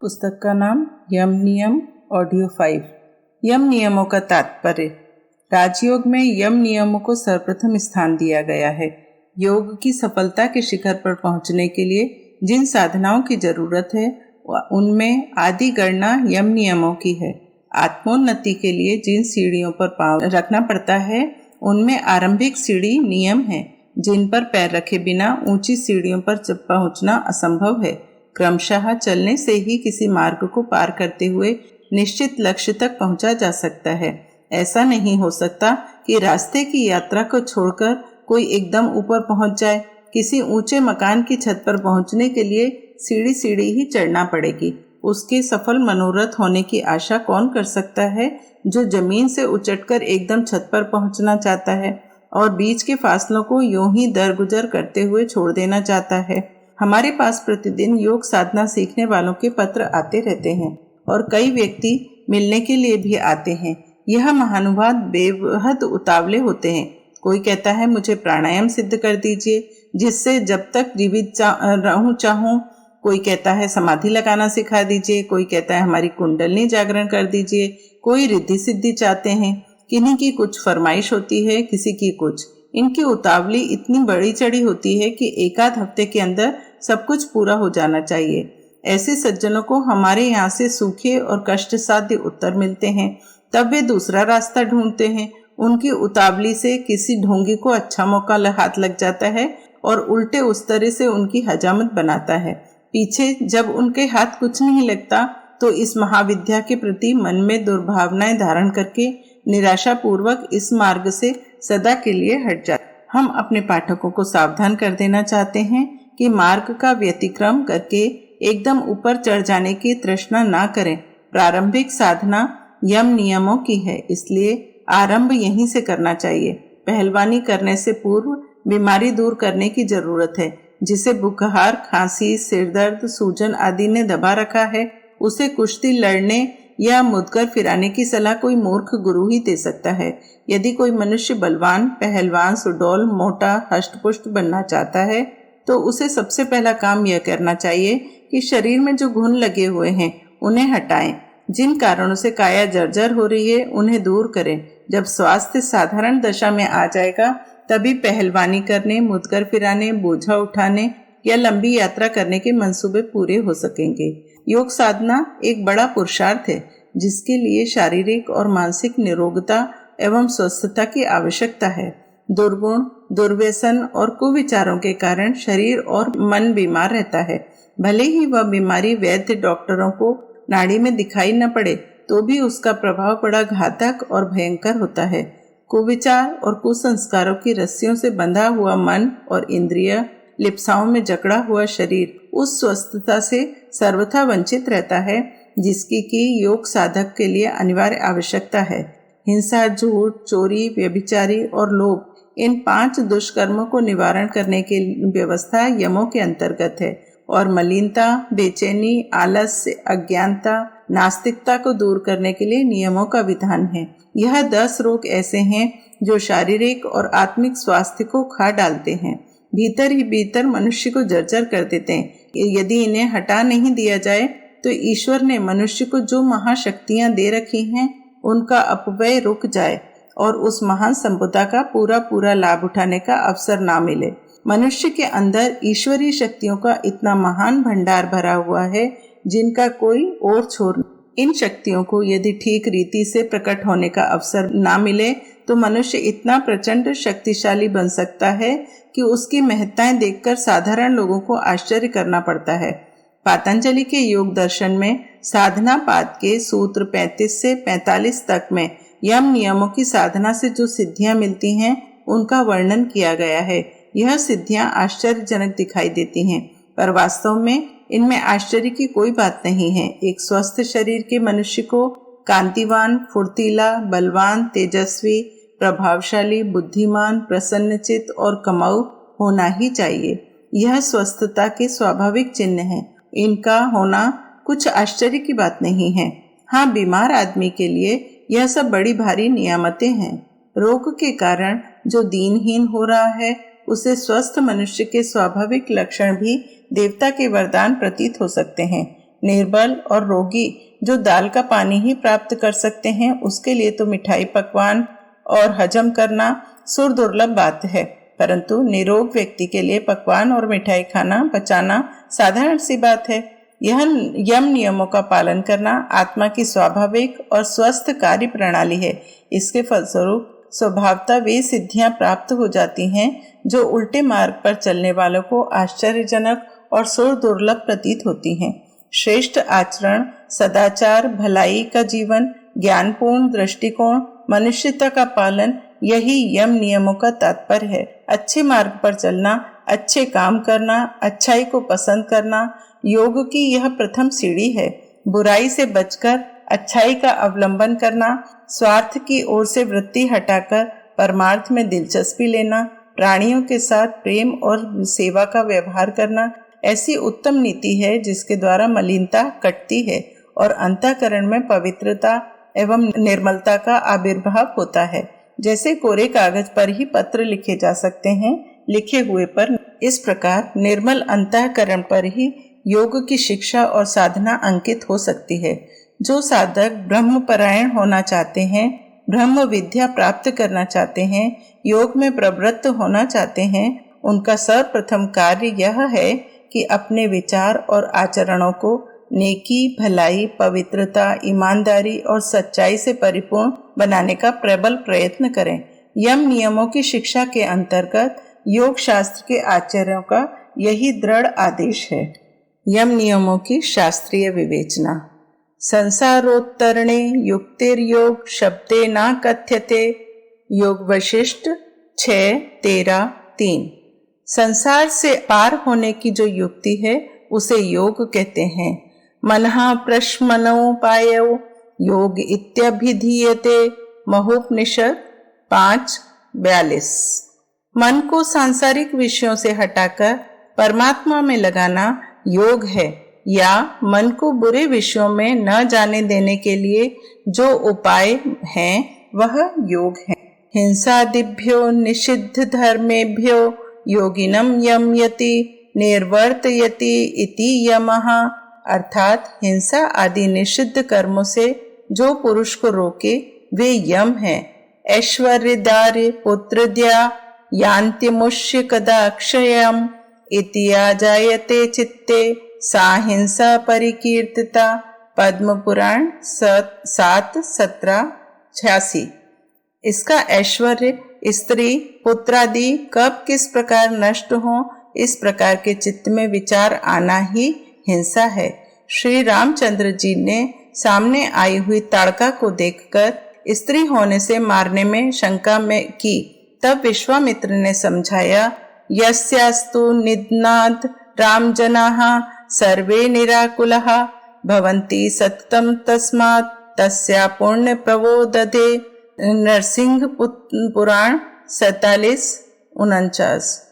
पुस्तक का नाम यम नियम ऑडियो 5। यम नियमों का तात्पर्य। राजयोग में यम नियमों को सर्वप्रथम स्थान दिया गया है। योग की सफलता के शिखर पर पहुंचने के लिए जिन साधनाओं की जरूरत है उनमें आदि गणना यम नियमों की है। आत्मोन्नति के लिए जिन सीढ़ियों पर पांव रखना पड़ता है उनमें आरंभिक सीढ़ी नियम है, जिन पर पैर रखे बिना ऊंची सीढ़ियों पर पहुंचना असंभव है। क्रमशः चलने से ही किसी मार्ग को पार करते हुए निश्चित लक्ष्य तक पहुंचा जा सकता है। ऐसा नहीं हो सकता कि रास्ते की यात्रा को छोड़कर कोई एकदम ऊपर पहुंच जाए। किसी ऊंचे मकान की छत पर पहुंचने के लिए सीढ़ी सीढ़ी ही चढ़ना पड़ेगी। उसके सफल मनोरथ होने की आशा कौन कर सकता है जो जमीन से उचटकर एकदम छत पर पहुंचना चाहता है और बीच के फासलों को यूं ही दरगुजर करते हुए छोड़ देना चाहता है। हमारे पास प्रतिदिन योग साधना सीखने वालों के पत्र आते रहते हैं और कई व्यक्ति मिलने के लिए भी आते हैं। यह महानुभाव बेहद उतावले होते हैं। कोई कहता है मुझे प्राणायाम सिद्ध कर दीजिए जिससे जब तक जीवित रहूं चाहूं। कोई कहता है समाधि लगाना सिखा दीजिए। कोई कहता है हमारी कुंडलिनी जागरण कर दीजिए। कोई रिद्धि सिद्धि चाहते हैं। किन्हीं की कुछ फरमाइश होती है, किसी की कुछ। इनकी उतावली इतनी बड़ी चढ़ी होती है कि एकाध हफ्ते के अंदर सब कुछ पूरा हो जाना चाहिए। ऐसे सज्जनों को हमारे यहाँ से सूखे और कष्ट साध्य उत्तर मिलते हैं, तब वे दूसरा रास्ता ढूंढते हैं। उनकी उतावली से किसी ढोंगी को अच्छा मौका हाथ लग जाता है और उल्टे उस तरह से उनकी हजामत बनाता है। पीछे जब उनके हाथ कुछ नहीं लगता तो इस महाविद्या के प्रति मन में दुर्भावनाएं धारण करके निराशा पूर्वक इस मार्ग से सदा के लिए हट जाते। हम अपने पाठकों को सावधान कर देना चाहते हैं कि मार्ग का व्यतिक्रम करके एकदम ऊपर चढ़ जाने की तृष्णा ना करें। प्रारंभिक साधना यम नियमों की है, इसलिए आरंभ यहीं से करना चाहिए। पहलवानी करने से पूर्व बीमारी दूर करने की जरूरत है। जिसे बुखार, खांसी, सिरदर्द, सूजन आदि ने दबा रखा है उसे कुश्ती लड़ने या मुदकर फिराने की सलाह कोई मूर्ख गुरु ही दे सकता है। यदि कोई मनुष्य बलवान, पहलवान, सुडौल, मोटा, हष्टपुष्ट बनना चाहता है तो उसे सबसे पहला काम यह करना चाहिए कि शरीर में जो घुन लगे हुए हैं उन्हें हटाएं। जिन कारणों से काया जर्जर हो रही है उन्हें दूर करें। जब स्वास्थ्य साधारण दशा में आ जाएगा तभी पहलवानी करने, मुदकर फिराने, बोझा उठाने या लंबी यात्रा करने के मंसूबे पूरे हो सकेंगे। योग साधना एक बड़ा पुरुषार्थ है जिसके लिए शारीरिक और मानसिक निरोगता एवं स्वस्थता की आवश्यकता है। दुर्गुण, दुर्व्यसन और कुविचारों के कारण शरीर और मन बीमार रहता है। भले ही वह बीमारी वैद्य डॉक्टरों को नाड़ी में दिखाई न पड़े तो भी उसका प्रभाव बड़ा घातक और भयंकर होता है। कुविचार और कुसंस्कारों की रस्सियों से बंधा हुआ मन और इंद्रिय, लिप्साओं में जकड़ा हुआ शरीर उस स्वस्थता से सर्वथा वंचित रहता है जिसकी की योग साधक के लिए अनिवार्य आवश्यकता है। हिंसा, झूठ, चोरी, व्यभिचारी और लोभ, इन 5 दुष्कर्मों को निवारण करने की व्यवस्था यमों के अंतर्गत है और मलिनता, बेचैनी, आलस्य, अज्ञानता, नास्तिकता को दूर करने के लिए नियमों का विधान है। यह 10 रोग ऐसे हैं जो शारीरिक और आत्मिक स्वास्थ्य को खा डालते हैं, भीतर ही भीतर मनुष्य को जर्जर कर देते हैं। यदि इन्हें हटा नहीं दिया जाए तो ईश्वर ने मनुष्य को जो महाशक्तियां दे रखी हैं उनका अपव्यय रुक जाए और उस महान संपदा का पूरा लाभ उठाने का अवसर ना मिले। मनुष्य के अंदर ईश्वरीय शक्तियों का इतना महान भंडार भरा हुआ है जिनका कोई और छोर नहीं। इन शक्तियों को यदि ठीक रीति से प्रकट होने का अवसर ना मिले तो मनुष्य इतना प्रचंड शक्तिशाली बन सकता है कि उसकी महत्ताएं देखकर साधारण लोगों को आश्चर्य करना पड़ता है। पातंजलि के योग दर्शन में साधना पाद के सूत्र 35 से 45 तक में यम नियमों की साधना से जो सिद्धियां मिलती हैं उनका वर्णन किया गया है। यह सिद्धियां आश्चर्यजनक दिखाई देती हैं पर वास्तव में इनमें आश्चर्य की कोई बात नहीं है। एक स्वस्थ शरीर के मनुष्य को कांतिवान, फुर्तीला, बलवान, तेजस्वी, प्रभावशाली, बुद्धिमान, प्रसन्नचित्त और कमाऊ होना ही चाहिए। यह स्वस्थता के स्वाभाविक चिन्ह हैं। इनका होना कुछ आश्चर्य की बात नहीं है। हाँ, बीमार आदमी के लिए यह सब बड़ी भारी नियामतें हैं। रोग के कारण जो दीनहीन हो रहा है उसे स्वस्थ मनुष्य के स्वाभाविक लक्षण भी देवता के वरदान प्रतीत हो सकते हैं। निर्बल और रोगी जो दाल का पानी ही प्राप्त कर सकते हैं, उसके लिए तो मिठाई पकवान और हजम करना सुर दुर्लभ बात है, परंतु निरोग व्यक्ति के लिए पकवान और मिठाई खाना पचाना साधारण सी बात है। यह यम नियमों का पालन करना आत्मा की स्वाभाविक और स्वस्थ कार्य प्रणाली है। इसके फलस्वरूप स्वभावतः वे सिद्धियां प्राप्त हो जाती हैं जो उल्टे मार्ग पर चलने वालों को आश्चर्यजनक और सुर दुर्लभ प्रतीत होती हैं। श्रेष्ठ आचरण, सदाचार, भलाई का जीवन, ज्ञानपूर्ण दृष्टिकोण, मनुष्यता का पालन, यही यम नियमों का तात्पर्य है। अच्छे मार्ग पर चलना, अच्छे काम करना, अच्छाई को पसंद करना योग की यह प्रथम सीढ़ी है। बुराई से बचकर अच्छाई का अवलंबन करना, स्वार्थ की ओर से वृत्ति हटाकर परमार्थ में दिलचस्पी लेना, प्राणियों के साथ प्रेम और सेवा का व्यवहार करना ऐसी उत्तम नीति है जिसके द्वारा मलिनता कटती है और अंतःकरण में पवित्रता एवं निर्मलता का आविर्भाव होता है। जैसे कोरे कागज पर ही पत्र लिखे जा सकते हैं, लिखे हुए पर, इस प्रकार निर्मल अंतःकरण पर ही योग की शिक्षा और साधना अंकित हो सकती है। जो साधक ब्रह्मपरायण होना चाहते हैं, ब्रह्म विद्या प्राप्त करना चाहते हैं, योग में प्रवृत्त होना चाहते हैं, उनका सर्वप्रथम कार्य यह है कि अपने विचार और आचरणों को नेकी, भलाई, पवित्रता, ईमानदारी और सच्चाई से परिपूर्ण बनाने का प्रबल प्रयत्न करें। यम नियमों की शिक्षा के अंतर्गत योग शास्त्र के आचार्यों का यही दृढ़ आदेश है। यम नियमों की शास्त्रीय विवेचना। संसारोत्तरणे युक्तिर्योग शब्दे न कथ्यते। योग वशिष्ठ 6:13-3। संसार से पार होने की जो युक्ति है उसे योग कहते हैं। मनः प्रश्मनोपायो योग इत्यभिधीयते। महोपनिषद 5:42। मन को सांसारिक विषयों से हटाकर परमात्मा में लगाना योग है, या मन को बुरे विषयों में न जाने देने के लिए जो उपाय हैं वह योग है। हिंसादिभ्यो निषिद्ध धर्मेभ्यो योगिनम यमयति निर्वर्तयति इति यमः। अर्थात हिंसा आदि निषिद्ध कर्मों से जो पुरुष को रोके वे यम है। ऐश्वर्यदार्य पुत्रद्या यान्त्यमुष्य कदा अक्षयम् इतिया जायते चित्ते सा हिंसा परिकीर्तिता। पद्म पुराण 7:17-86। इसका ऐश्वर्य, स्त्री, पुत्रादि कब किस प्रकार नष्ट हो, इस प्रकार के चित्त में विचार आना ही हिंसा है। श्री रामचंद्र जी ने सामने आई हुई ताड़का को देखकर स्त्री होने से मारने में शंका में की, तब विश्वामित्र ने समझाया, यस्यास्तु निदनाद राम जनाः सर्वे निराकुलाः भवन्ति सततं तस्मात् तस्या पुण्य प्रवोदधे। नरसिंह पुराण 47:49।